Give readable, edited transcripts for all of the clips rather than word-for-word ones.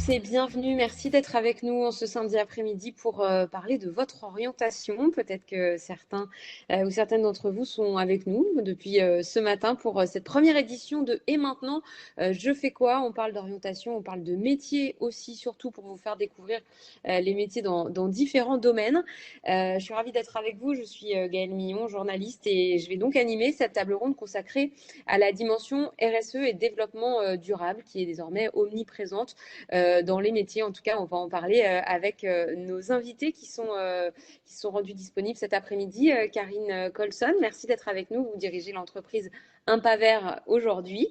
tous et bienvenue. Merci d'être avec nous en ce samedi après-midi pour parler de votre orientation. Peut-être que certains ou certaines d'entre vous sont avec nous depuis ce matin pour cette première édition de Et maintenant, je fais quoi? On parle d'orientation, on parle de métier aussi, surtout pour vous faire découvrir les métiers dans différents domaines. Je suis ravie d'être avec vous. Je suis Gaëlle Millon, journaliste, et je vais donc animer cette table ronde consacrée à la dimension RSE et développement durable qui est désormais omniprésente dans les métiers. En tout cas, on va en parler avec nos invités qui sont rendus disponibles cet après-midi. Karine Colson, merci d'être avec nous. Vous dirigez l'entreprise Un Pas Vert aujourd'hui.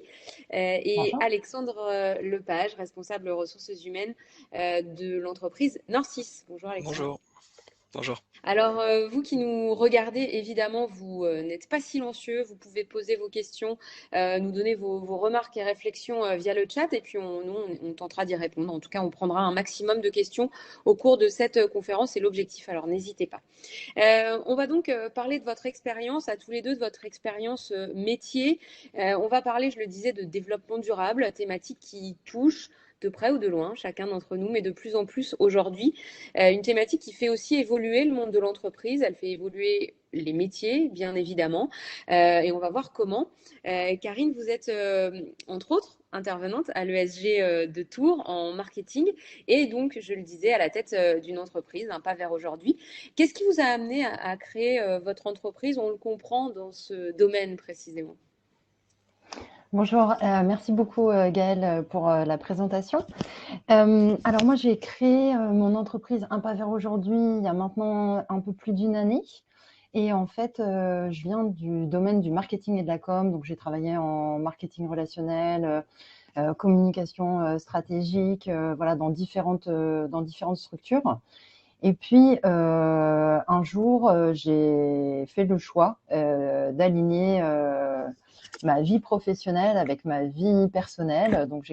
Et Bonjour. Alexandre Lepage, responsable ressources humaines de l'entreprise Norcis. Bonjour Alexandre. Bonjour, bonjour. Alors, vous qui nous regardez, évidemment, vous n'êtes pas silencieux. Vous pouvez poser vos questions, nous donner vos remarques et réflexions via le chat, et puis on tentera d'y répondre. En tout cas, on prendra un maximum de questions au cours de cette conférence, c'est l'objectif. Alors, n'hésitez pas. On va donc parler de votre expérience, à tous les deux, de votre expérience métier. On va parler, je le disais, de développement durable, thématique qui touche de près ou de loin, chacun d'entre nous, mais de plus en plus aujourd'hui. Une thématique qui fait aussi évoluer le monde de l'entreprise, elle fait évoluer les métiers, bien évidemment, et on va voir comment. Karine, vous êtes, entre autres, intervenante à l'ESG de Tours en marketing, et donc, je le disais, à la tête d'une entreprise, Un Pas Vers aujourd'hui. Qu'est-ce qui vous a amené à créer votre entreprise? On le comprend dans ce domaine précisément. Bonjour, merci beaucoup Gaëlle pour la présentation. Alors moi j'ai créé mon entreprise Un Pas Vers aujourd'hui il y a maintenant un peu plus d'une année. Et en fait, je viens du domaine du marketing et de la com, donc j'ai travaillé en marketing relationnel, communication stratégique, voilà, dans différentes structures. Et puis un jour, j'ai fait le choix d'aligner ma vie professionnelle avec ma vie personnelle. Donc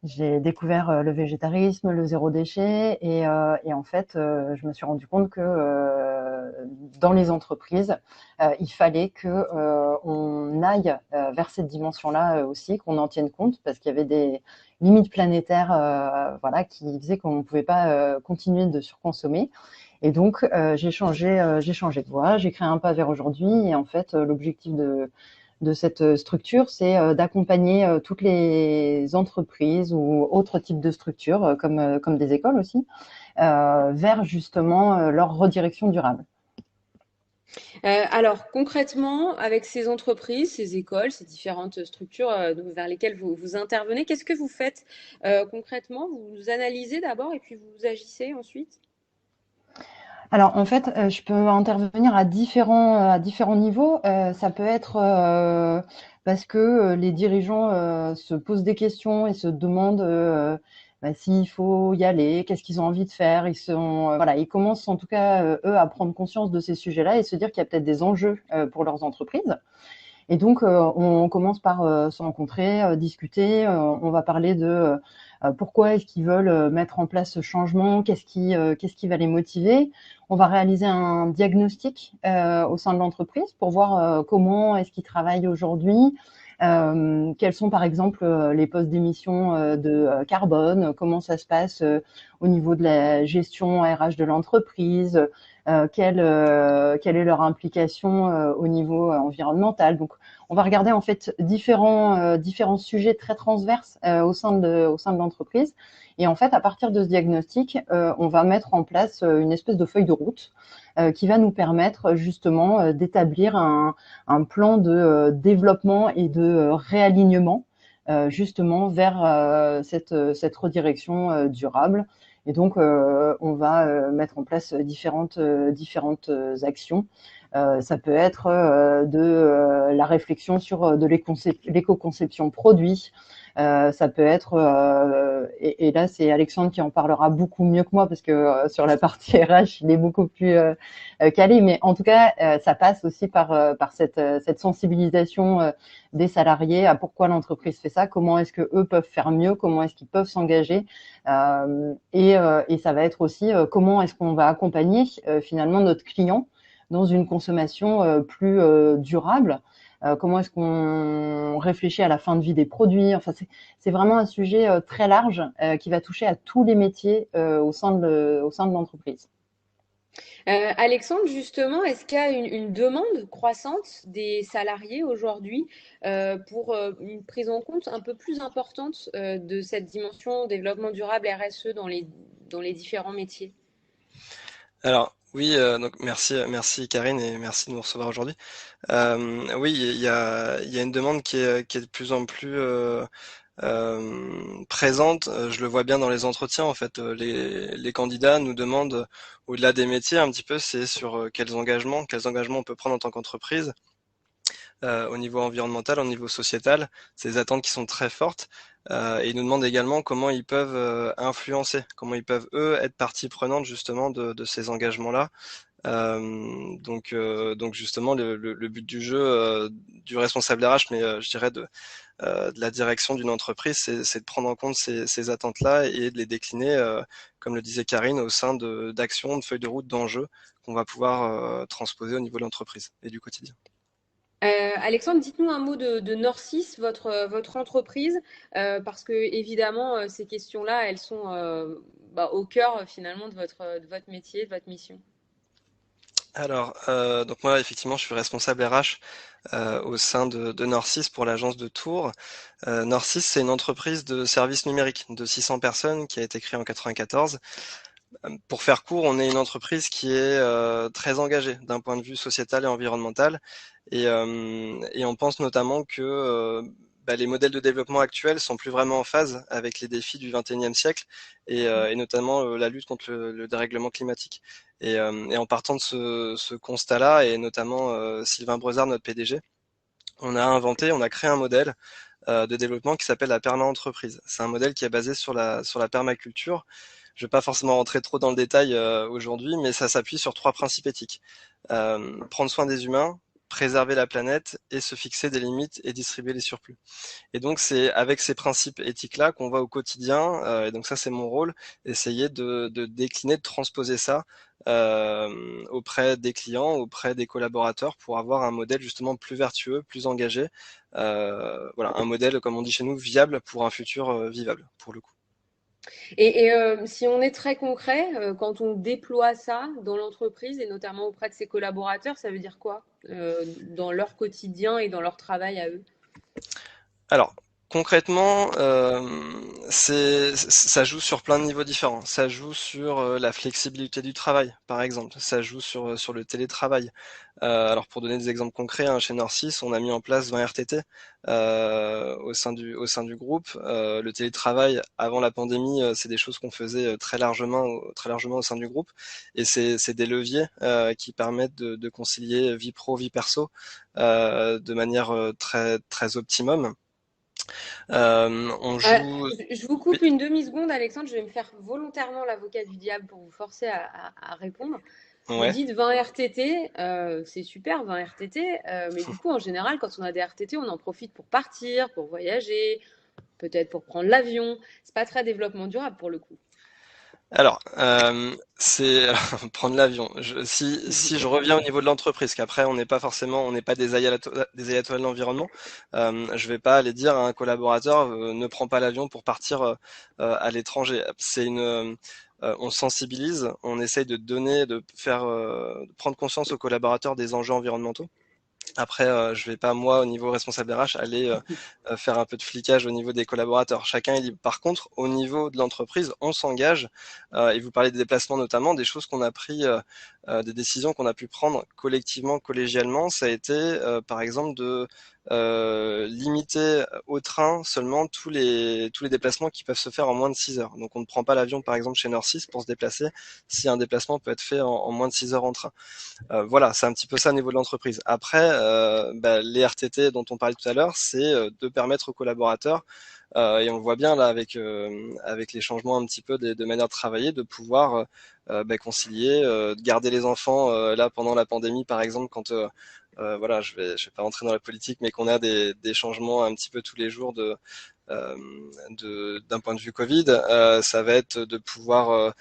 j'ai découvert le végétarisme, le zéro déchet, et en fait, je me suis rendu compte que dans les entreprises, il fallait que on aille vers cette dimension-là aussi, qu'on en tienne compte, parce qu'il y avait des limites planétaires, voilà, qui faisaient qu'on ne pouvait pas continuer de surconsommer. Et donc, j'ai changé de voie, j'ai créé Un Pas Vers aujourd'hui, et en fait, l'objectif de cette structure, c'est d'accompagner toutes les entreprises ou autres types de structures, comme des écoles aussi, vers justement leur redirection durable. Alors concrètement, avec ces entreprises, ces écoles, ces différentes structures vers lesquelles vous intervenez, qu'est-ce que vous faites concrètement? Vous analysez d'abord et puis vous agissez ensuite? Alors en fait, je peux intervenir à différents niveaux. Ça peut être parce que les dirigeants se posent des questions et se demandent s'il faut y aller, qu'est-ce qu'ils ont envie de faire. Voilà, ils commencent en tout cas eux à prendre conscience de ces sujets-là et se dire qu'il y a peut-être des enjeux pour leurs entreprises. Et donc, on commence par se rencontrer, discuter. On va parler de pourquoi est-ce qu'ils veulent mettre en place ce changement, qu'est-ce qui va les motiver. On va réaliser un diagnostic au sein de l'entreprise pour voir comment est-ce qu'ils travaillent aujourd'hui, quels sont par exemple les postes d'émission de carbone, comment ça se passe au niveau de la gestion RH de l'entreprise, quelle est leur implication au niveau environnemental. Donc, on va regarder en fait différents sujets très transverses au sein de l'entreprise. Et en fait, à partir de ce diagnostic, on va mettre en place une espèce de feuille de route qui va nous permettre justement d'établir un plan de développement et de réalignement justement vers cette redirection durable. Et donc, on va mettre en place différentes actions. Ça peut être de la réflexion sur de l'éco-conception produit. Ça peut être, et là c'est Alexandre qui en parlera beaucoup mieux que moi parce que sur la partie RH il est beaucoup plus calé, mais en tout cas ça passe aussi par cette sensibilisation des salariés à pourquoi l'entreprise fait ça, comment est-ce que eux peuvent faire mieux, comment est-ce qu'ils peuvent s'engager, et ça va être aussi comment est-ce qu'on va accompagner finalement notre client dans une consommation plus durable, comment est-ce qu'on réfléchit à la fin de vie des produits. Enfin, c'est vraiment un sujet très large qui va toucher à tous les métiers au sein de l'entreprise. Alexandre, justement, est-ce qu'il y a une demande croissante des salariés aujourd'hui pour une prise en compte un peu plus importante de cette dimension développement durable RSE dans les différents métiers? Alors oui, donc merci Karine et merci de nous recevoir aujourd'hui. Oui, il y a une demande qui est de plus en plus présente. Je le vois bien dans les entretiens en fait. Les candidats nous demandent au-delà des métiers un petit peu, c'est sur quels engagements on peut prendre en tant qu'entreprise au niveau environnemental, au niveau sociétal. C'est des attentes qui sont très fortes. Et ils nous demandent également comment ils peuvent influencer, comment ils peuvent eux être partie prenante justement de ces engagements-là. Donc justement le but du jeu du responsable RH, mais je dirais de la direction d'une entreprise, c'est de prendre en compte ces attentes-là et de les décliner, comme le disait Karine, au sein d'actions, de feuilles de route, d'enjeux qu'on va pouvoir transposer au niveau de l'entreprise et du quotidien. Alexandre, dites-nous un mot de Norcis, votre entreprise, parce que évidemment, ces questions-là, elles sont au cœur finalement de votre métier, de votre mission. Alors, donc moi, effectivement, je suis responsable RH au sein de Norcis pour l'agence de Tours. Norcis, c'est une entreprise de services numériques de 600 personnes qui a été créée en 94. Pour faire court, on est une entreprise qui est très engagée d'un point de vue sociétal et environnemental. Et on pense notamment que les modèles de développement actuels sont plus vraiment en phase avec les défis du XXIe siècle et notamment la lutte contre le dérèglement climatique. Et en partant de ce constat-là, et notamment Sylvain Brezard, notre PDG, on a créé un modèle de développement qui s'appelle la perma-entreprise. C'est un modèle qui est basé sur la permaculture. Je ne vais pas forcément rentrer trop dans le détail aujourd'hui, mais ça s'appuie sur 3 principes éthiques. Prendre soin des humains, préserver la planète et se fixer des limites et distribuer les surplus. Et donc c'est avec ces principes éthiques-là qu'on va au quotidien, et donc ça c'est mon rôle, essayer de décliner, de transposer ça auprès des clients, auprès des collaborateurs pour avoir un modèle justement plus vertueux, plus engagé. Voilà, un modèle, comme on dit chez nous, viable pour un futur vivable, pour le coup. Si on est très concret, quand on déploie ça dans l'entreprise et notamment auprès de ses collaborateurs, ça veut dire quoi dans leur quotidien et dans leur travail à eux? Alors, concrètement, ça joue sur plein de niveaux différents. Ça joue sur la flexibilité du travail, par exemple. Ça joue sur le télétravail. Alors, pour donner des exemples concrets, hein, chez Norcis, on a mis en place 20 RTT au sein du groupe. Le télétravail, avant la pandémie, c'est des choses qu'on faisait très largement au sein du groupe. Et c'est des leviers qui permettent de concilier vie pro, vie perso de manière très, très optimum. On Euh, joue. je vous Oui, coupe une demi-seconde, Alexandre. Je vais me faire volontairement l'avocat du diable pour vous forcer à répondre. Vous ouais. dites 20 RTT, c'est super 20 RTT, mais du coup, en général, quand on a des RTT, on en profite pour partir, pour voyager, peut-être pour prendre l'avion. C'est pas très développement durable pour le coup. Alors, c'est prendre l'avion. Si je reviens au niveau de l'entreprise, qu'après on n'est pas des ayatollahs de l'environnement, je vais pas aller dire à un collaborateur ne prends pas l'avion pour partir à l'étranger. On sensibilise, on essaye de donner, de prendre conscience aux collaborateurs des enjeux environnementaux. Après, je vais pas moi, au niveau responsable RH, aller faire un peu de flicage au niveau des collaborateurs. Chacun est libre. Par contre, au niveau de l'entreprise, on s'engage. Et vous parlez des déplacements notamment, des choses qu'on a pris, des décisions qu'on a pu prendre collectivement, collégialement. Ça a été, par exemple, de limiter au train seulement tous les déplacements qui peuvent se faire en moins de 6 heures. Donc, on ne prend pas l'avion, par exemple, chez Norcis pour se déplacer si un déplacement peut être fait en moins de 6 heures en train. Voilà, c'est un petit peu ça au niveau de l'entreprise. Après, les RTT dont on parlait tout à l'heure, c'est de permettre aux collaborateurs, et on le voit bien là avec les changements un petit peu de manière de travailler, de pouvoir concilier, de garder les enfants là pendant la pandémie par exemple, quand voilà, je vais pas rentrer dans la politique, mais qu'on a des changements un petit peu tous les jours euh, d'un point de vue Covid, ça va être de pouvoir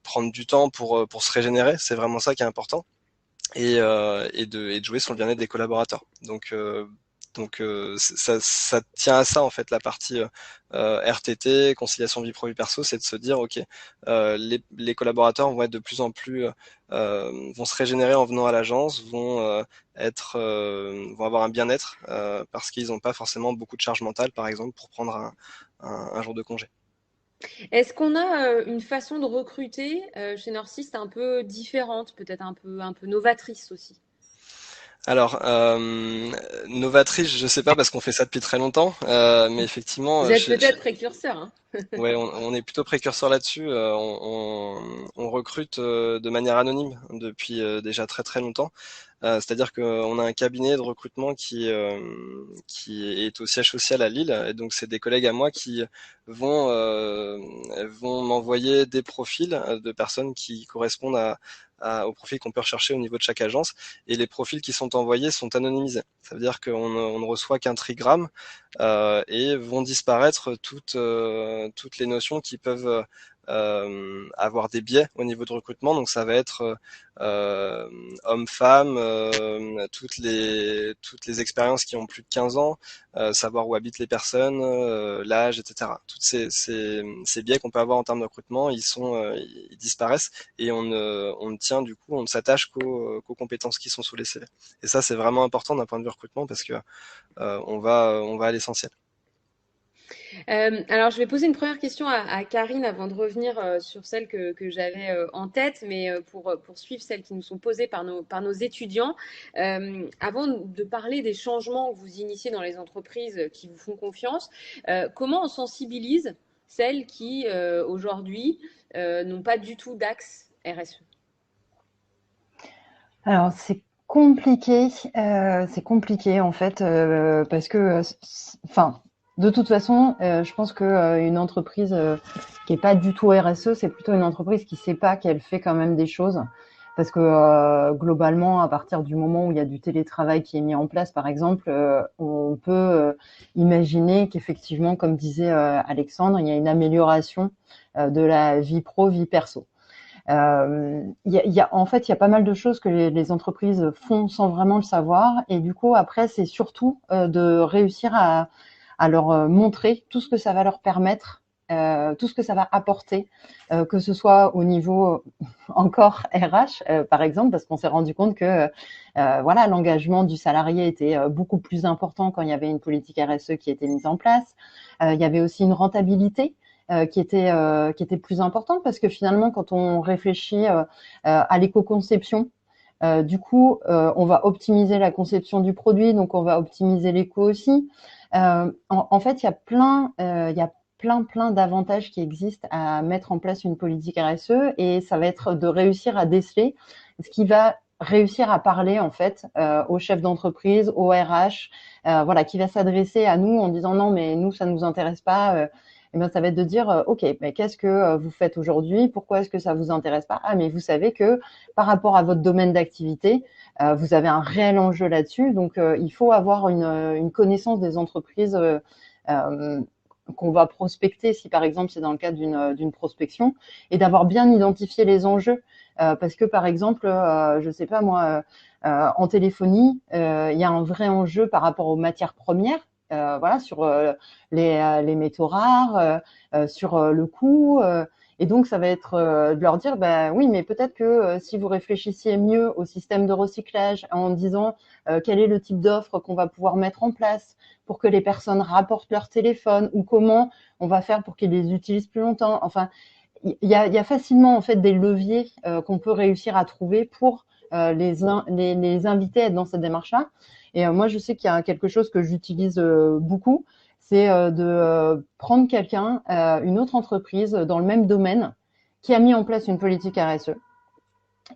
prendre du temps pour se régénérer. C'est vraiment ça qui est important. et de jouer sur le bien-être des collaborateurs. Ça tient à ça en fait la partie RTT, conciliation vie pro vie perso, c'est de se dire ok, les collaborateurs vont être de plus en plus vont se régénérer en venant à l'agence, vont avoir un bien-être parce qu'ils n'ont pas forcément beaucoup de charge mentale par exemple pour prendre un jour de congé. Est-ce qu'on a une façon de recruter chez Northist un peu différente, peut-être un peu novatrice aussi? Alors, novatrice, je sais pas parce qu'on fait ça depuis très longtemps, mais effectivement, Vous êtes peut-être précurseur, hein? ouais, on est plutôt précurseur là-dessus. On recrute de manière anonyme depuis déjà très très longtemps. C'est-à-dire qu'on a un cabinet de recrutement qui est au siège social à Lille, et donc c'est des collègues à moi qui vont vont m'envoyer des profils de personnes qui correspondent au profil qu'on peut rechercher au niveau de chaque agence, et les profils qui sont envoyés sont anonymisés. Ça veut dire qu'on ne reçoit qu'un trigramme et vont disparaître toutes les notions qui peuvent avoir des biais au niveau de recrutement. Donc ça va être hommes-femmes, toutes les expériences qui ont plus de 15 ans, savoir où habitent les personnes, l'âge, etc. Toutes ces biais qu'on peut avoir en termes de recrutement, ils disparaissent et on ne tient du coup, on ne s'attache qu'aux compétences qui sont sous les CV. Et ça, c'est vraiment important d'un point de vue recrutement parce que on va à l'essentiel. Alors, je vais poser une première question à Karine avant de revenir sur celle que j'avais en tête, mais pour suivre celles qui nous sont posées par nos étudiants. Avant de parler des changements que vous initiez dans les entreprises qui vous font confiance, comment on sensibilise celles qui, aujourd'hui, n'ont pas du tout d'axe RSE? Alors, c'est compliqué en fait, parce que, enfin, de toute façon, je pense que une entreprise qui est pas du tout RSE, c'est plutôt une entreprise qui sait pas qu'elle fait quand même des choses. Parce que globalement, à partir du moment où il y a du télétravail qui est mis en place, par exemple, on peut imaginer qu'effectivement, comme disait Alexandre, il y a une amélioration de la vie pro, vie perso. En fait, il y a pas mal de choses que les entreprises font sans vraiment le savoir. Et du coup, après, c'est surtout de réussir à leur montrer tout ce que ça va leur permettre, tout ce que ça va apporter, que ce soit au niveau encore RH, par exemple, parce qu'on s'est rendu compte que voilà, l'engagement du salarié était beaucoup plus important quand il y avait une politique RSE qui était mise en place. Il y avait aussi une rentabilité qui était plus importante parce que finalement, quand on réfléchit à l'éco-conception, du coup, on va optimiser la conception du produit, donc on va optimiser les coûts aussi. En fait, il y a plein d'avantages qui existent à mettre en place une politique RSE et ça va être de réussir à déceler ce qui va réussir à parler en fait aux chefs d'entreprise, aux RH, voilà, qui va s'adresser à nous en disant non mais nous ça nous intéresse pas. Eh bien, ça va être de dire, OK, mais qu'est-ce que vous faites aujourd'hui? Pourquoi est-ce que ça vous intéresse pas? Ah, mais vous savez que par rapport à votre domaine d'activité, vous avez un réel enjeu là-dessus. Donc, il faut avoir une connaissance des entreprises qu'on va prospecter, si par exemple c'est dans le cadre d'une prospection, et d'avoir bien identifié les enjeux. Parce que par exemple, je sais pas moi, en téléphonie, il y a un vrai enjeu par rapport aux matières premières. Voilà, sur les métaux rares, sur le coût. Et donc, ça va être de leur dire, ben oui, mais peut-être que si vous réfléchissiez mieux au système de recyclage en disant quel est le type d'offre qu'on va pouvoir mettre en place pour que les personnes rapportent leur téléphone ou comment on va faire pour qu'ils les utilisent plus longtemps. Enfin, il y a facilement en fait des leviers qu'on peut réussir à trouver pour les inviter à être dans cette démarche-là. Et moi, je sais qu'il y a quelque chose que j'utilise beaucoup, c'est de prendre quelqu'un, une autre entreprise dans le même domaine qui a mis en place une politique RSE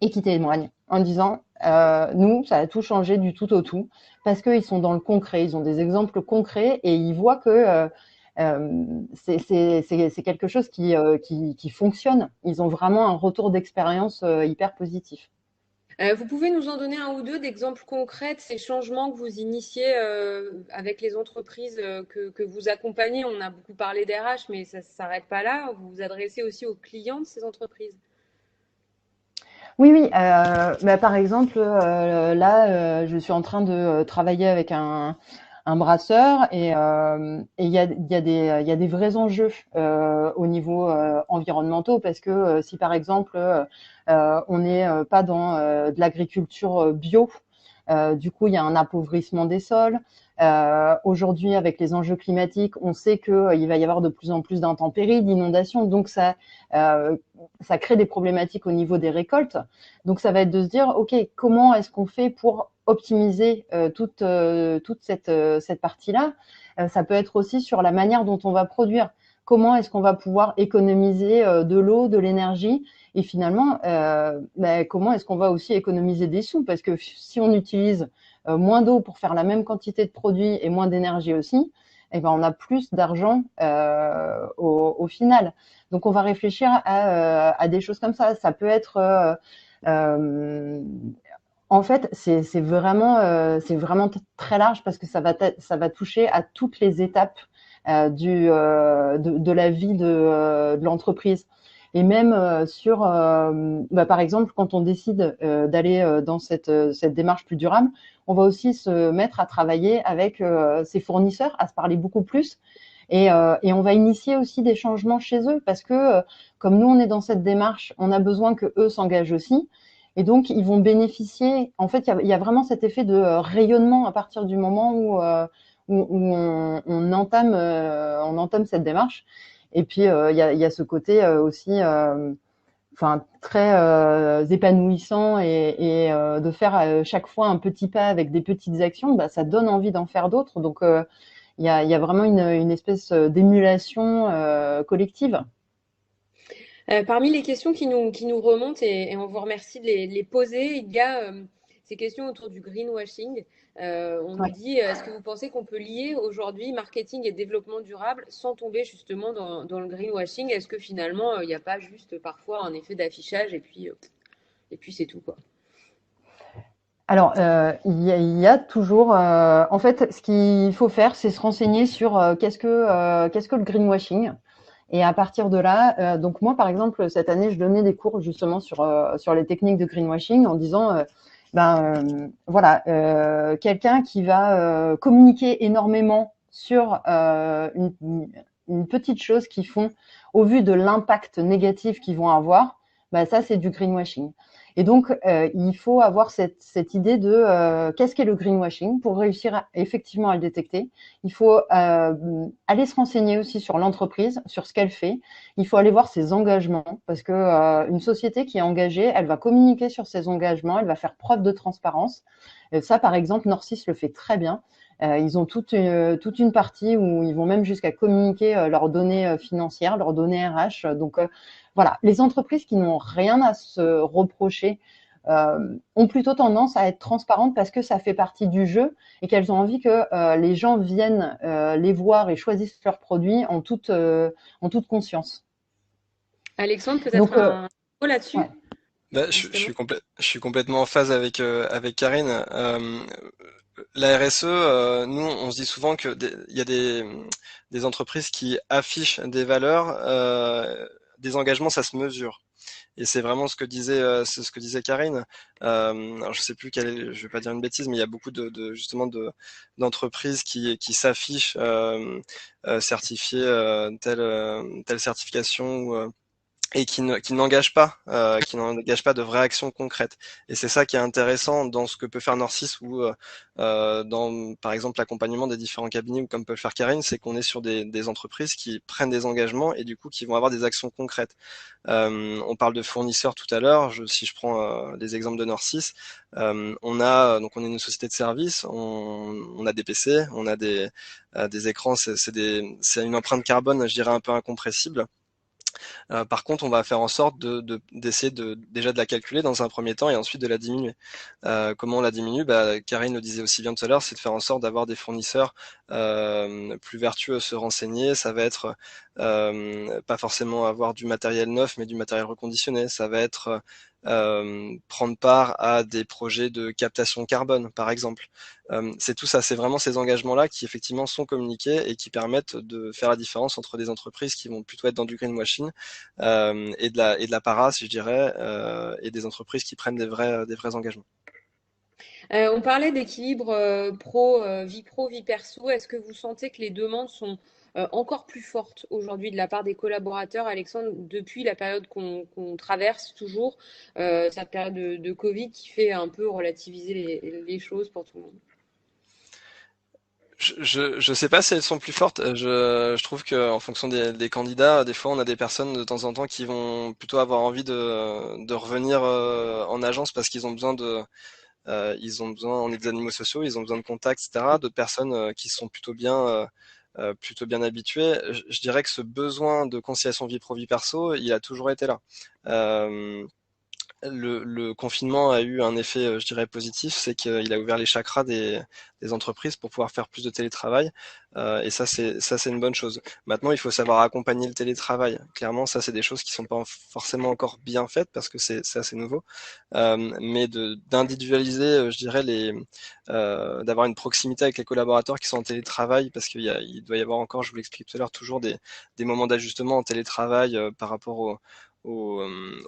et qui témoigne en disant nous, ça a tout changé du tout au tout parce qu'ils sont dans le concret, ils ont des exemples concrets et ils voient que c'est quelque chose qui fonctionne. Ils ont vraiment un retour d'expérience hyper positif. Vous pouvez nous en donner un ou deux d'exemples concrets de ces changements que vous initiez avec les entreprises que vous accompagnez? On a beaucoup parlé d'RH, mais ça ne s'arrête pas là. Vous vous adressez aussi aux clients de ces entreprises. Oui, oui. Bah, par exemple, là, je suis en train de travailler avec un brasseur et il y a des vrais enjeux au niveau environnementaux parce que si par exemple on n'est pas dans de l'agriculture bio, du coup il y a un appauvrissement des sols. Aujourd'hui, avec les enjeux climatiques, on sait qu'il va y avoir de plus en plus d'intempéries, d'inondations, donc ça crée des problématiques au niveau des récoltes. Donc ça va être de se dire, ok, comment est-ce qu'on fait pour optimiser toute cette partie-là. Ça peut être aussi sur la manière dont on va produire. Comment est-ce qu'on va pouvoir économiser de l'eau, de l'énergie et finalement, comment est-ce qu'on va aussi économiser des sous? Parce que si on utilise moins d'eau pour faire la même quantité de produits et moins d'énergie aussi, eh ben on a plus d'argent au final. Donc on va réfléchir à des choses comme ça. Ça peut être euh, en fait, c'est vraiment très large parce que ça va toucher à toutes les étapes de la vie de l'entreprise. Et même par exemple, quand on décide d'aller dans cette démarche plus durable, on va aussi se mettre à travailler avec ses fournisseurs, à se parler beaucoup plus. Et on va initier aussi des changements chez eux parce que comme nous, on est dans cette démarche, on a besoin que eux s'engagent aussi. Et donc, ils vont bénéficier. En fait, il y a vraiment cet effet de rayonnement à partir du moment où on entame cette démarche. Et puis, il y a ce côté aussi enfin, très épanouissant et de faire chaque fois un petit pas avec des petites actions, bah, ça donne envie d'en faire d'autres. Donc, il y a vraiment une espèce d'émulation collective. Parmi les questions qui nous remontent, et on vous remercie de les poser, il y a ces questions autour du greenwashing. On nous Ouais. dit, est-ce que vous pensez qu'on peut lier aujourd'hui marketing et développement durable sans tomber justement dans le greenwashing? Est-ce que finalement, il n'y a pas juste parfois un effet d'affichage et puis c'est tout, quoi. Alors, il y a toujours, en fait, ce qu'il faut faire, c'est se renseigner sur qu'est-ce que le greenwashing. Et à partir de là, donc moi, par exemple, cette année, je donnais des cours justement sur les techniques de greenwashing en disant, voilà, quelqu'un qui va communiquer énormément sur une petite chose qu'ils font au vu de l'impact négatif qu'ils vont avoir, bah, ça, c'est du greenwashing. Et donc, il faut avoir cette idée de qu'est-ce qu'est le greenwashing pour réussir effectivement à le détecter. Il faut aller se renseigner aussi sur l'entreprise, sur ce qu'elle fait. Il faut aller voir ses engagements parce que une société qui est engagée, elle va communiquer sur ses engagements, elle va faire preuve de transparence. Ça, par exemple, Norcis le fait très bien. Ils ont toute une partie où ils vont même jusqu'à communiquer leurs données financières, leurs données RH. Donc voilà, les entreprises qui n'ont rien à se reprocher ont plutôt tendance à être transparentes parce que ça fait partie du jeu et qu'elles ont envie que les gens viennent les voir et choisissent leurs produits en toute conscience. Alexandre, peut-être Donc, un mot là-dessus, ouais. Bah, justement. je suis complètement en phase avec Karine. La RSE, nous, on se dit souvent que il y a des entreprises qui affichent des valeurs, des engagements, ça se mesure. Et c'est vraiment c'est ce que disait Karine. Alors je sais plus je vais pas dire une bêtise, mais il y a beaucoup justement d'entreprises qui s'affichent certifiées telle certification et qui n'engage pas de vraies actions concrètes. Et c'est ça qui est intéressant dans ce que peut faire Norcis ou dans, par exemple, l'accompagnement des différents cabinets ou comme peut le faire Karine, c'est qu'on est sur des entreprises qui prennent des engagements et du coup qui vont avoir des actions concrètes. On parle de fournisseurs tout à l'heure. Si je prends les exemples de Norcis, on est une société de services, on a des PC, on a des écrans, c'est une empreinte carbone, je dirais un peu incompressible. Par contre, on va faire en sorte d'essayer déjà de la calculer dans un premier temps et ensuite de la diminuer. Comment on la diminue? Karine le disait aussi bien tout à l'heure, c'est de faire en sorte d'avoir des fournisseurs plus vertueux, se renseigner. Ça va être pas forcément avoir du matériel neuf, mais du matériel reconditionné. Ça va être prendre part à des projets de captation carbone, par exemple. C'est tout ça, c'est vraiment ces engagements-là qui effectivement sont communiqués et qui permettent de faire la différence entre des entreprises qui vont plutôt être dans du greenwashing et de la parasse, je dirais, et des entreprises qui prennent des vrais engagements. On parlait d'équilibre vie pro, vie perso. Est-ce que vous sentez que les demandes sont encore plus fortes aujourd'hui de la part des collaborateurs, Alexandre, depuis la période qu'on traverse toujours, cette période de Covid qui fait un peu relativiser les choses pour tout le monde? Je sais pas si elles sont plus fortes. Je trouve que en fonction des candidats, des fois on a des personnes de temps en temps qui vont plutôt avoir envie de revenir en agence parce qu'ils ont besoin on est des animaux sociaux, ils ont besoin de contacts, etc. D'autres personnes qui sont plutôt bien habituées. Je dirais que ce besoin de conciliation vie pro vie perso, il a toujours été là. Euh, le confinement a eu un effet, je dirais, positif, c'est qu'il a ouvert les chakras des entreprises pour pouvoir faire plus de télétravail, et ça c'est une bonne chose. Maintenant, il faut savoir accompagner le télétravail. Clairement, ça c'est des choses qui sont pas forcément encore bien faites parce que c'est assez nouveau, mais d'individualiser, je dirais, d'avoir une proximité avec les collaborateurs qui sont en télétravail, parce il doit y avoir encore, je vous l'explique tout à l'heure, toujours des moments d'ajustement en télétravail par rapport aux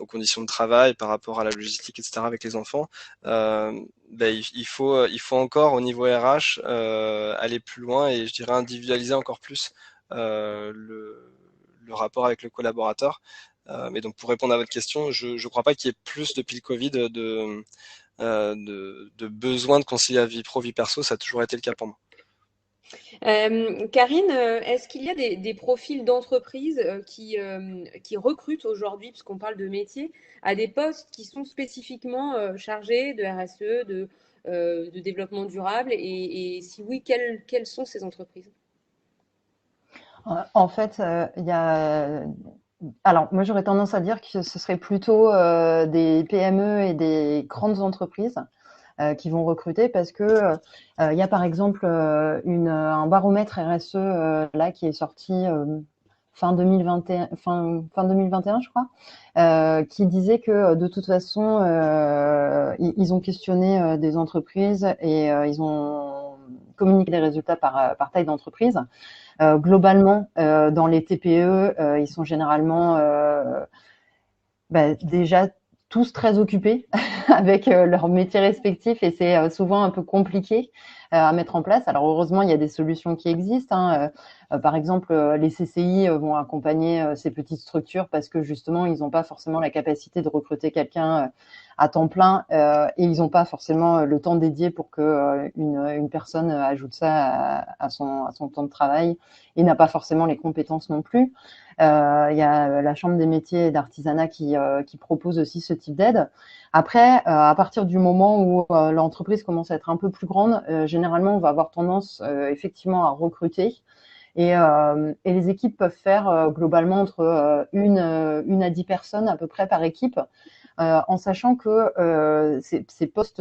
conditions de travail, par rapport à la logistique, etc. avec les enfants, il faut encore au niveau RH aller plus loin et je dirais individualiser encore plus le rapport avec le collaborateur. Mais donc pour répondre à votre question, je ne crois pas qu'il y ait plus depuis le Covid de besoin de concilier la vie pro, vie perso, ça a toujours été le cas pour moi. Karine, est-ce qu'il y a des profils d'entreprises qui recrutent aujourd'hui, puisqu'on parle de métiers, à des postes qui sont spécifiquement chargés de RSE, de développement durable, et si oui, quelles sont ces entreprises? En fait, il y a. Alors, moi, j'aurais tendance à dire que ce serait plutôt des PME et des grandes entreprises qui vont recruter parce que il y a par exemple un baromètre RSE là qui est sorti fin 2021, fin 2021, je crois, qui disait que de toute façon, ils ont questionné des entreprises et ils ont communiqué les résultats par taille d'entreprise. Globalement, dans les TPE, ils sont généralement déjà tous très occupés avec leurs métiers respectifs et c'est souvent un peu compliqué à mettre en place. Alors heureusement, il y a des solutions qui existent, hein. Par exemple, les CCI vont accompagner ces petites structures parce que justement, ils n'ont pas forcément la capacité de recruter quelqu'un à temps plein et ils n'ont pas forcément le temps dédié pour que une personne ajoute ça à son temps de travail et n'a pas forcément les compétences non plus. Il y a la Chambre des métiers et d'artisanat qui propose aussi ce type d'aide. Après, à partir du moment où l'entreprise commence à être un peu plus grande, généralement, on va avoir tendance effectivement à recruter. Et les équipes peuvent faire globalement entre une à 10 personnes à peu près par équipe, en sachant que ces postes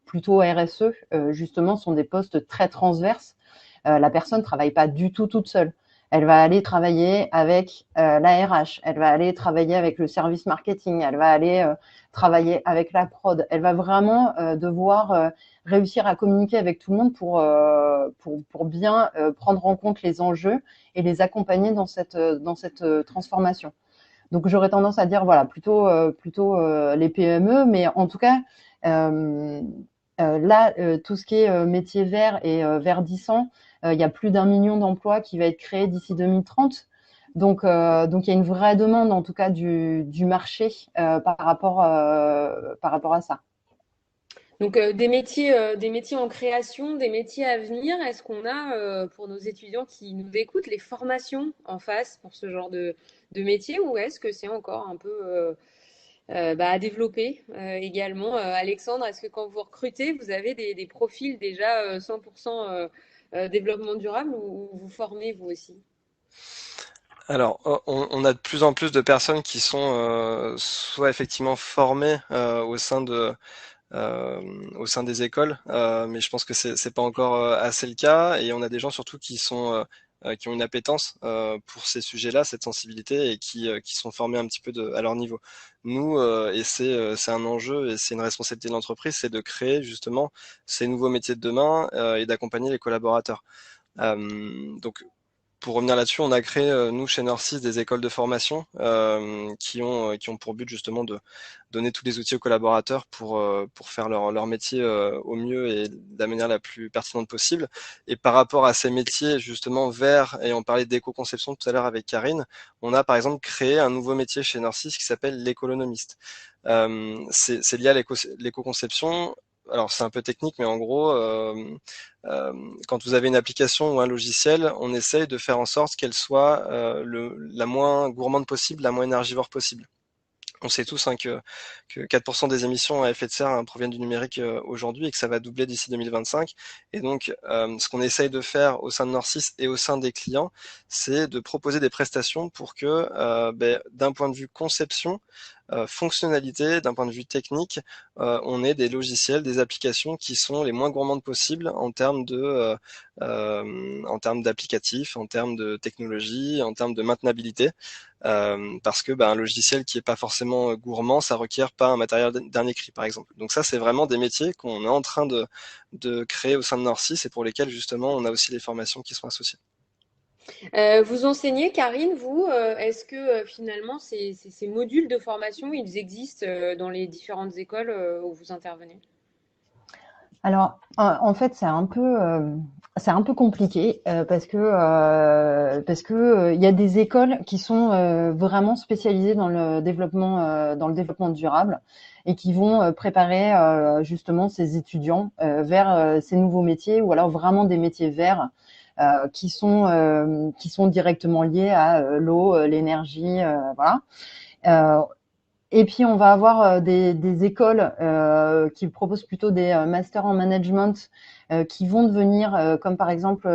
plutôt RSE, justement, sont des postes très transverses. La personne ne travaille pas du tout toute seule. Elle va aller travailler avec la RH, elle va aller travailler avec le service marketing, elle va aller travailler avec la prod. Elle va vraiment devoir réussir à communiquer avec tout le monde pour bien prendre en compte les enjeux et les accompagner dans cette transformation. Donc j'aurais tendance à dire voilà plutôt les PME, mais en tout cas là tout ce qui est métier vert et verdissant, il y a plus d'1 million d'emplois qui va être créé d'ici 2030. Donc il y a une vraie demande en tout cas du marché par rapport à ça. Donc des métiers en création, des métiers à venir. Est-ce qu'on a pour nos étudiants qui nous écoutent les formations en face pour ce genre de métier ou est-ce que c'est encore un peu à développer également? Alexandre, est-ce que quand vous recrutez, vous avez des profils déjà 100% développement durable ou vous formez vous aussi? Alors, on a de plus en plus de personnes qui sont soit effectivement formées au sein des écoles, mais je pense que c'est pas encore assez le cas. Et on a des gens surtout qui sont qui ont une appétence pour ces sujets-là, cette sensibilité, et qui sont formés un petit peu à leur niveau. Nous, et c'est un enjeu et c'est une responsabilité de l'entreprise, c'est de créer justement ces nouveaux métiers de demain et d'accompagner les collaborateurs. Donc, pour revenir là-dessus, on a créé, nous, chez Norcis, des écoles de formation qui ont pour but justement de donner tous les outils aux collaborateurs pour faire leur métier au mieux et de la manière la plus pertinente possible. Et par rapport à ces métiers justement verts, et on parlait d'éco-conception tout à l'heure avec Karine, on a par exemple créé un nouveau métier chez Norcis qui s'appelle l'écolonomiste. C'est lié à l'éco-conception. Alors c'est un peu technique, mais en gros, quand vous avez une application ou un logiciel, on essaye de faire en sorte qu'elle soit la moins gourmande possible, la moins énergivore possible. On sait tous que 4% des émissions à effet de serre proviennent du numérique aujourd'hui et que ça va doubler d'ici 2025. Et donc, ce qu'on essaye de faire au sein de Norcis et au sein des clients, c'est de proposer des prestations pour que, d'un point de vue conception, fonctionnalité, d'un point de vue technique, on ait des logiciels, des applications qui sont les moins gourmandes possibles en termes d'applicatifs, en termes de technologie, en termes de maintenabilité. Parce que un logiciel qui est pas forcément gourmand, ça requiert pas un matériel dernier cri, par exemple. Donc ça, c'est vraiment des métiers qu'on est en train de créer au sein de Norcis et pour lesquels justement on a aussi les formations qui sont associées. Vous enseignez, Karine, vous, est-ce que finalement ces modules de formation, ils existent dans les différentes écoles où vous intervenez? Alors, en fait, c'est un peu compliqué parce que il y a des écoles qui sont vraiment spécialisées dans le développement durable et qui vont préparer justement ces étudiants vers ces nouveaux métiers ou alors vraiment des métiers verts qui sont directement liés à l'eau, l'énergie, voilà. Euh, et puis, on va avoir des écoles qui proposent plutôt des masters en management qui vont devenir, comme par exemple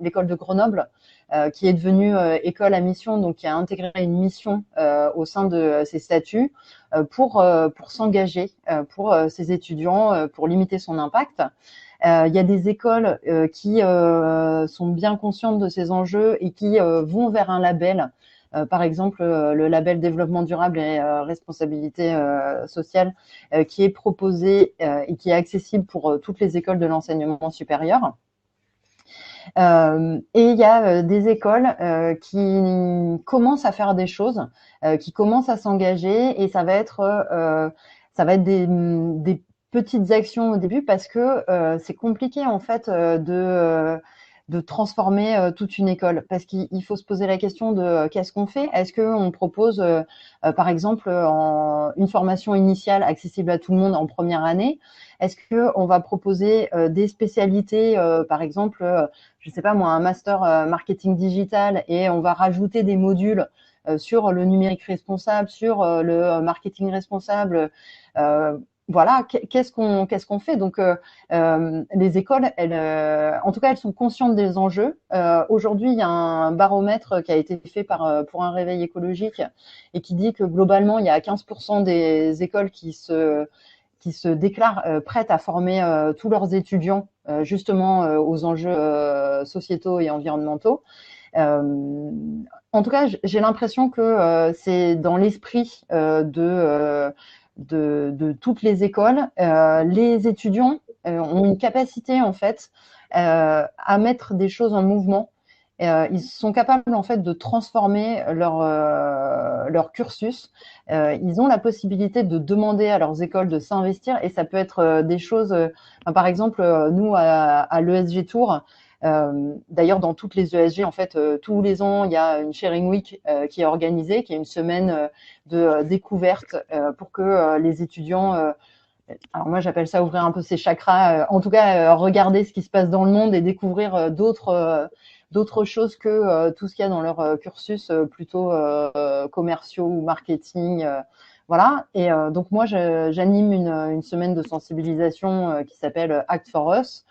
l'école de Grenoble, qui est devenue école à mission, donc qui a intégré une mission au sein de ses statuts pour s'engager pour ses étudiants, pour limiter son impact. Il y a des écoles qui sont bien conscientes de ces enjeux et qui vont vers un label. Par exemple, le label développement durable et responsabilité sociale qui est proposé et qui est accessible pour toutes les écoles de l'enseignement supérieur. Et il y a des écoles qui commencent à faire des choses, qui commencent à s'engager et ça va être des petites actions au début parce que c'est compliqué en fait de transformer toute une école parce qu'il faut se poser la question de qu'est-ce qu'on fait. Est-ce qu'on propose par exemple une formation initiale accessible à tout le monde en première année? Est-ce qu'on va proposer des spécialités, par exemple, je sais pas moi, un master marketing digital et on va rajouter des modules sur le numérique responsable, sur le marketing responsable, voilà, qu'est-ce qu'on fait? Donc, les écoles, en tout cas, elles sont conscientes des enjeux. Aujourd'hui, il y a un baromètre qui a été fait pour un réveil écologique et qui dit que globalement, il y a 15% des écoles qui se déclarent prêtes à former tous leurs étudiants justement aux enjeux sociétaux et environnementaux. En tout cas, j'ai l'impression que c'est dans l'esprit de toutes les écoles. Les étudiants ont une capacité en fait à mettre des choses en mouvement. Ils sont capables en fait de transformer leur cursus. Ils ont la possibilité de demander à leurs écoles de s'investir et ça peut être des choses. Par exemple, nous à l'ESG Tour. D'ailleurs, dans toutes les ESG, en fait, tous les ans, il y a une Sharing Week qui est organisée, qui est une semaine de découverte pour que les étudiants, alors moi j'appelle ça ouvrir un peu ses chakras, en tout cas regarder ce qui se passe dans le monde et découvrir d'autres choses que tout ce qu'il y a dans leur cursus plutôt commerciaux ou marketing. Voilà. Et donc moi j'anime une semaine de sensibilisation qui s'appelle Act for Us.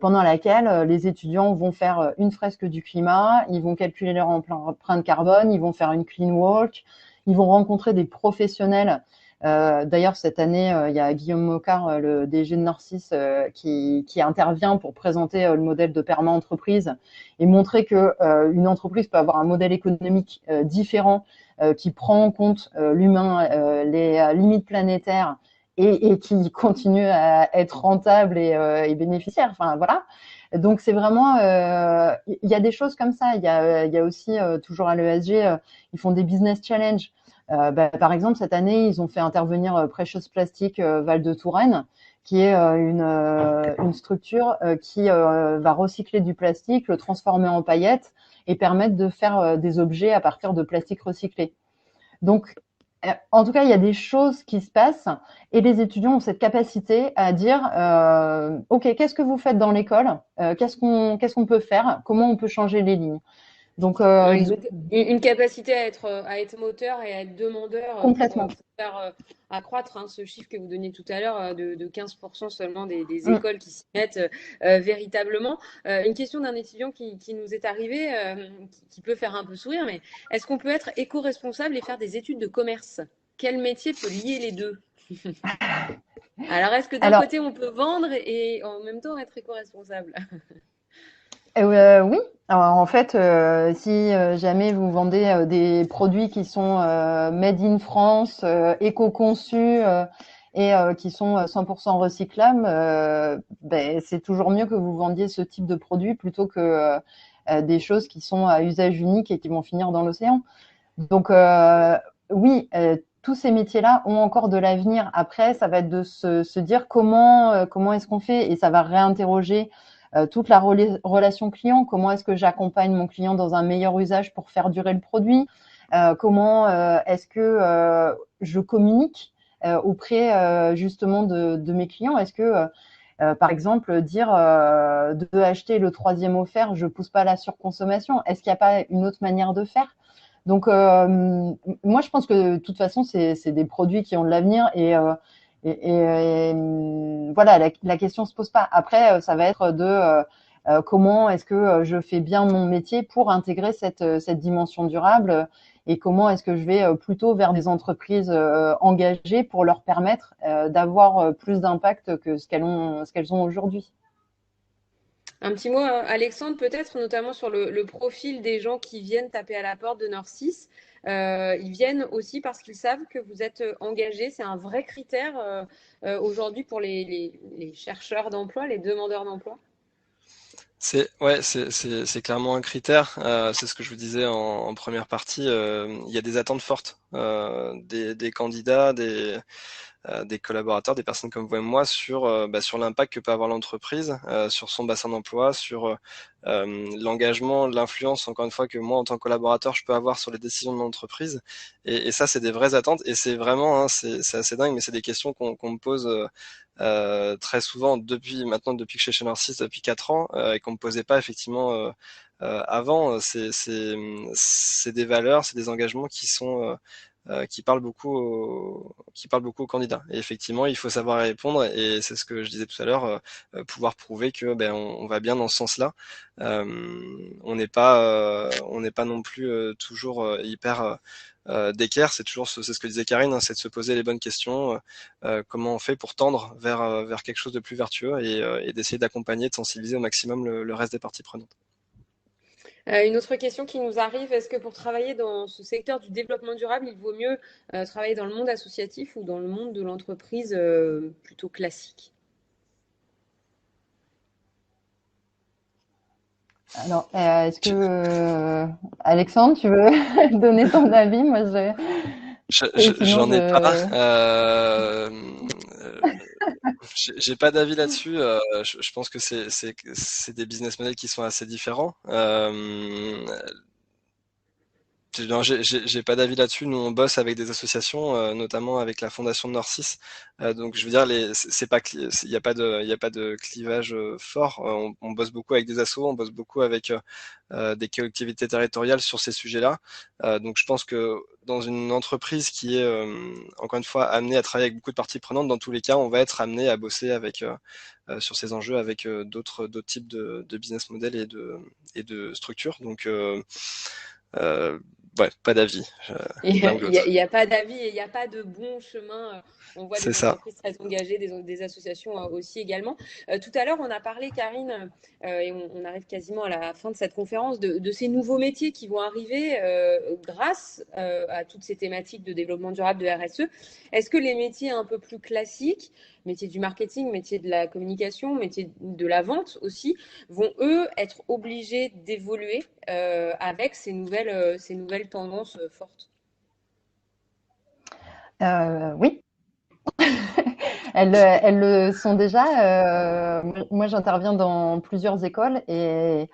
Pendant laquelle les étudiants vont faire une fresque du climat, ils vont calculer leur empreinte carbone, ils vont faire une clean walk, ils vont rencontrer des professionnels D'ailleurs, cette année, il y a Guillaume Mocard, le DG de Narcisse, qui intervient pour présenter le modèle de perma-entreprise et montrer que une entreprise peut avoir un modèle économique différent qui prend en compte l'humain, les limites planétaires et qui continue à être rentable et bénéficiaire. Enfin, voilà. Donc c'est vraiment, il y a des choses comme ça. Il y a aussi toujours à l'ESG, ils font des business challenges. Par exemple, cette année, ils ont fait intervenir Precious Plastic Val de Touraine, qui est une structure qui va recycler du plastique, le transformer en paillettes et permettre de faire des objets à partir de plastique recyclé. Donc, en tout cas, il y a des choses qui se passent et les étudiants ont cette capacité à dire OK, qu'est-ce que vous faites dans l'école qu'est-ce qu'on peut faire Comment on peut changer les lignes Donc, Une capacité à être moteur et à être demandeur complètement. pour faire accroître ce chiffre que vous donniez tout à l'heure de 15% seulement des Mm. écoles qui s'y mettent véritablement. Une question d'un étudiant qui nous est arrivé, qui peut faire un peu sourire, mais est-ce qu'on peut être éco-responsable et faire des études de commerce? Quel métier peut lier les deux? Alors, est-ce que d'un Alors, côté, on peut vendre et en même temps être éco-responsable? oui. Alors, en fait, si jamais vous vendez des produits qui sont made in France, éco-conçus et qui sont 100% recyclables, c'est toujours mieux que vous vendiez ce type de produit plutôt que des choses qui sont à usage unique et qui vont finir dans l'océan. Donc, oui, tous ces métiers-là ont encore de l'avenir. Après, ça va être de se dire comment est-ce qu'on fait et ça va réinterroger toute la relation client. Comment est-ce que j'accompagne mon client dans un meilleur usage pour faire durer le produit Comment est-ce que je communique auprès justement de mes clients Est-ce que par exemple, dire de acheter le troisième offert, je pousse pas la surconsommation. Est-ce qu'il n'y a pas une autre manière de faire? Donc, moi, je pense que de toute façon, c'est des produits qui ont de l'avenir et voilà, la question se pose pas. Après, ça va être de comment est-ce que je fais bien mon métier pour intégrer cette dimension durable et comment est-ce que je vais plutôt vers des entreprises engagées pour leur permettre d'avoir plus d'impact que ce qu'elles ont aujourd'hui. Un petit mot, Alexandre, peut-être notamment sur le profil des gens qui viennent taper à la porte de Narcisse. Ils viennent aussi parce qu'ils savent que vous êtes engagé. C'est un vrai critère aujourd'hui pour les chercheurs d'emploi, les demandeurs d'emploi. C'est clairement un critère. C'est ce que je vous disais en première partie. Il y a des attentes fortes des candidats, des collaborateurs, des personnes comme vous et moi sur l'impact que peut avoir l'entreprise, sur son bassin d'emploi, sur l'engagement, l'influence, encore une fois, que moi, en tant que collaborateur, je peux avoir sur les décisions de l'entreprise. Et ça, c'est des vraies attentes. Et c'est vraiment, c'est assez dingue, mais c'est des questions qu'on me pose très souvent depuis que je suis chez Narcisse, depuis 4 ans, et qu'on me posait pas effectivement avant. C'est des valeurs, c'est des engagements qui parlent beaucoup aux candidats. Et effectivement, il faut savoir y répondre, et c'est ce que je disais tout à l'heure, pouvoir prouver que on va bien dans ce sens-là. On n'est pas non plus toujours hyper d'équerre. C'est ce que disait Karine, hein, c'est de se poser les bonnes questions. Comment on fait pour tendre vers quelque chose de plus vertueux et d'essayer d'accompagner, de sensibiliser au maximum le reste des parties prenantes. Une autre question qui nous arrive, est-ce que pour travailler dans ce secteur du développement durable, il vaut mieux travailler dans le monde associatif ou dans le monde de l'entreprise plutôt classique? Alors, est-ce que Alexandre, tu veux donner ton avis? Moi, sinon J'en ai pas. J'ai pas d'avis là-dessus. Je pense que c'est des business models qui sont assez différents. Non, j'ai pas d'avis là-dessus. Nous, on bosse avec des associations, notamment avec la Fondation de Narcisse. Donc, je veux dire, c'est pas, il y a pas de clivage fort. On bosse beaucoup avec des assos, on bosse beaucoup avec des collectivités territoriales sur ces sujets-là. Donc, je pense que dans une entreprise qui est, encore une fois, amenée à travailler avec beaucoup de parties prenantes, dans tous les cas, on va être amené à bosser sur ces enjeux avec d'autres types de business models et de structures. Donc, ouais, pas d'avis, Il l'un ou l'autre. n'y a pas d'avis et il n'y a pas de bon chemin. On voit C'est des ça. entreprises très engagées, des associations aussi également. Tout à l'heure, on a parlé, Karine, et on arrive quasiment à la fin de cette conférence, de ces nouveaux métiers qui vont arriver grâce à toutes ces thématiques de développement durable de RSE. Est-ce que les métiers un peu plus classiques, métiers du marketing, métiers de la communication, métiers de la vente aussi, vont eux être obligés d'évoluer avec ces nouvelles tendances fortes? Oui, elles le sont déjà. Moi, j'interviens dans plusieurs écoles et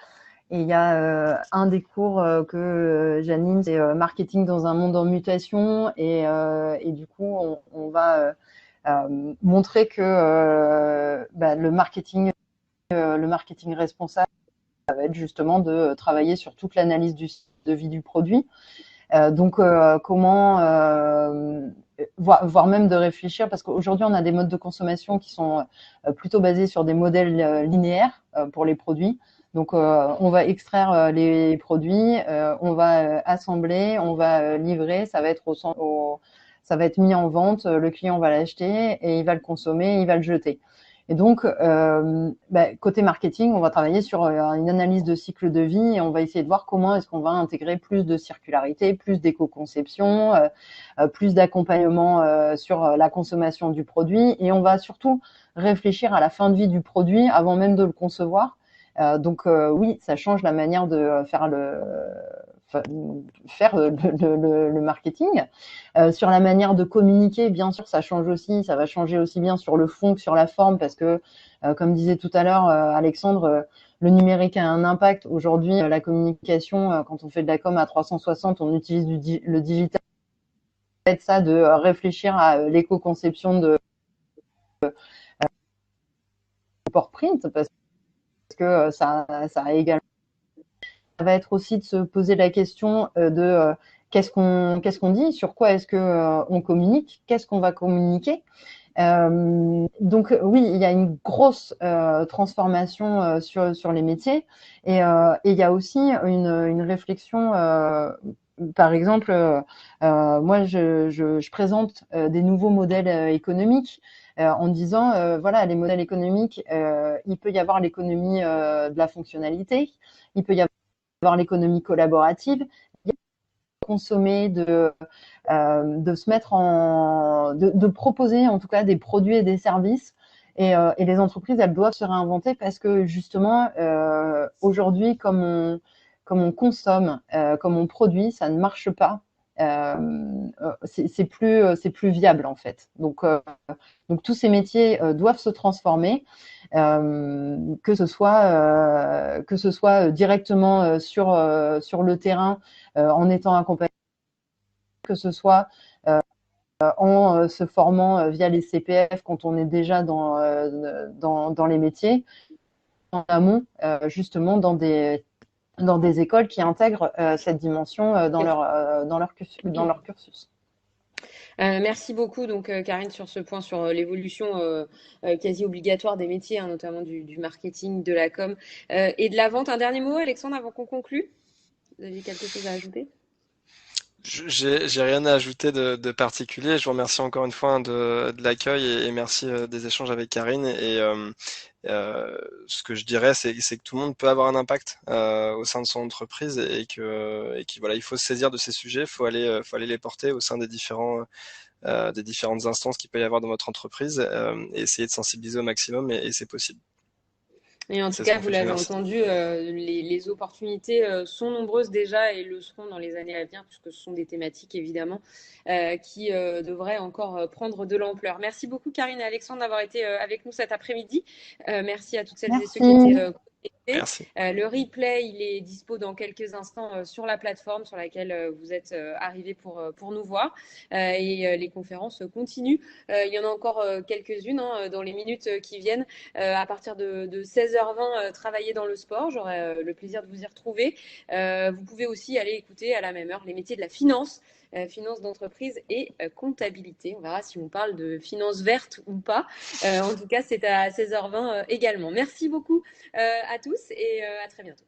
il y a un des cours que j'anime, c'est marketing dans un monde en mutation. Et du coup, on va montrer que le marketing responsable, ça va être justement de travailler sur toute l'analyse de vie du produit. Donc, comment, voire même de réfléchir, parce qu'aujourd'hui, on a des modes de consommation qui sont plutôt basés sur des modèles linéaires pour les produits. Donc, on va extraire les produits, on va assembler, on va livrer, ça va être ça va être mis en vente, le client va l'acheter et il va le consommer, il va le jeter. Et donc, côté marketing, on va travailler sur une analyse de cycle de vie et on va essayer de voir comment est-ce qu'on va intégrer plus de circularité, plus d'éco-conception, plus d'accompagnement sur la consommation du produit. Et on va surtout réfléchir à la fin de vie du produit avant même de le concevoir. Donc oui, ça change la manière de faire le marketing. Sur la manière de communiquer, bien sûr, ça change aussi. Ça va changer aussi bien sur le fond que sur la forme, parce que, comme disait tout à l'heure Alexandre, le numérique a un impact. Aujourd'hui, la communication, quand on fait de la com à 360, on utilise le digital. Peut-être ça de réfléchir à l'éco-conception de port print, parce que ça a également. Ça va être aussi de se poser la question de qu'est-ce qu'on dit, sur quoi est-ce que on communique, qu'est-ce qu'on va communiquer. Donc oui, il y a une grosse transformation sur les métiers et il y a aussi une réflexion. Par exemple, moi, je présente des nouveaux modèles économiques en disant, voilà, les modèles économiques, il peut y avoir l'économie de la fonctionnalité, il peut y avoir l'économie collaborative, consommer, de se mettre de proposer en tout cas des produits et des services. Et les entreprises, elles doivent se réinventer parce que justement, aujourd'hui, comme on consomme, comme on produit, ça ne marche pas. C'est plus viable en fait. Donc tous ces métiers doivent se transformer, que ce soit directement sur le terrain en étant accompagné, que ce soit en se formant via les CPF quand on est déjà dans les métiers, en amont, justement dans des écoles qui intègrent cette dimension dans leur cursus. Merci beaucoup, donc, Karine, sur ce point, sur l'évolution quasi obligatoire des métiers, hein, notamment du marketing, de la com et de la vente. Un dernier mot, Alexandre, avant qu'on conclue? Vous avez quelque chose à ajouter? J'ai rien à ajouter de particulier. Je vous remercie encore une fois hein, de l'accueil et merci des échanges avec Karine. Et ce que je dirais, c'est que tout le monde peut avoir un impact au sein de son entreprise et voilà, il faut se saisir de ces sujets, faut aller les porter au sein des différentes instances qu'il peut y avoir dans votre entreprise et essayer de sensibiliser au maximum et c'est possible. Et en tout C'est ce cas, qu'on vous fait chez l'avez Merci. entendu, les opportunités sont nombreuses déjà et le seront dans les années à venir, puisque ce sont des thématiques évidemment qui devraient encore prendre de l'ampleur. Merci beaucoup, Karine et Alexandre, d'avoir été avec nous cet après-midi. Merci à toutes celles et ceux qui étaient Merci. connectés. Merci. Le replay, il est dispo dans quelques instants sur la plateforme sur laquelle vous êtes arrivés pour nous voir. Et les conférences continuent. Il y en a encore quelques-unes hein, dans les minutes qui viennent. À partir de 16h20, travailler dans le sport. J'aurai le plaisir de vous y retrouver. Vous pouvez aussi aller écouter à la même heure les métiers de la finance. Finance d'entreprise et comptabilité. On verra si on parle de finance verte ou pas. En tout cas, c'est à 16h20 également. Merci beaucoup à tous et à très bientôt.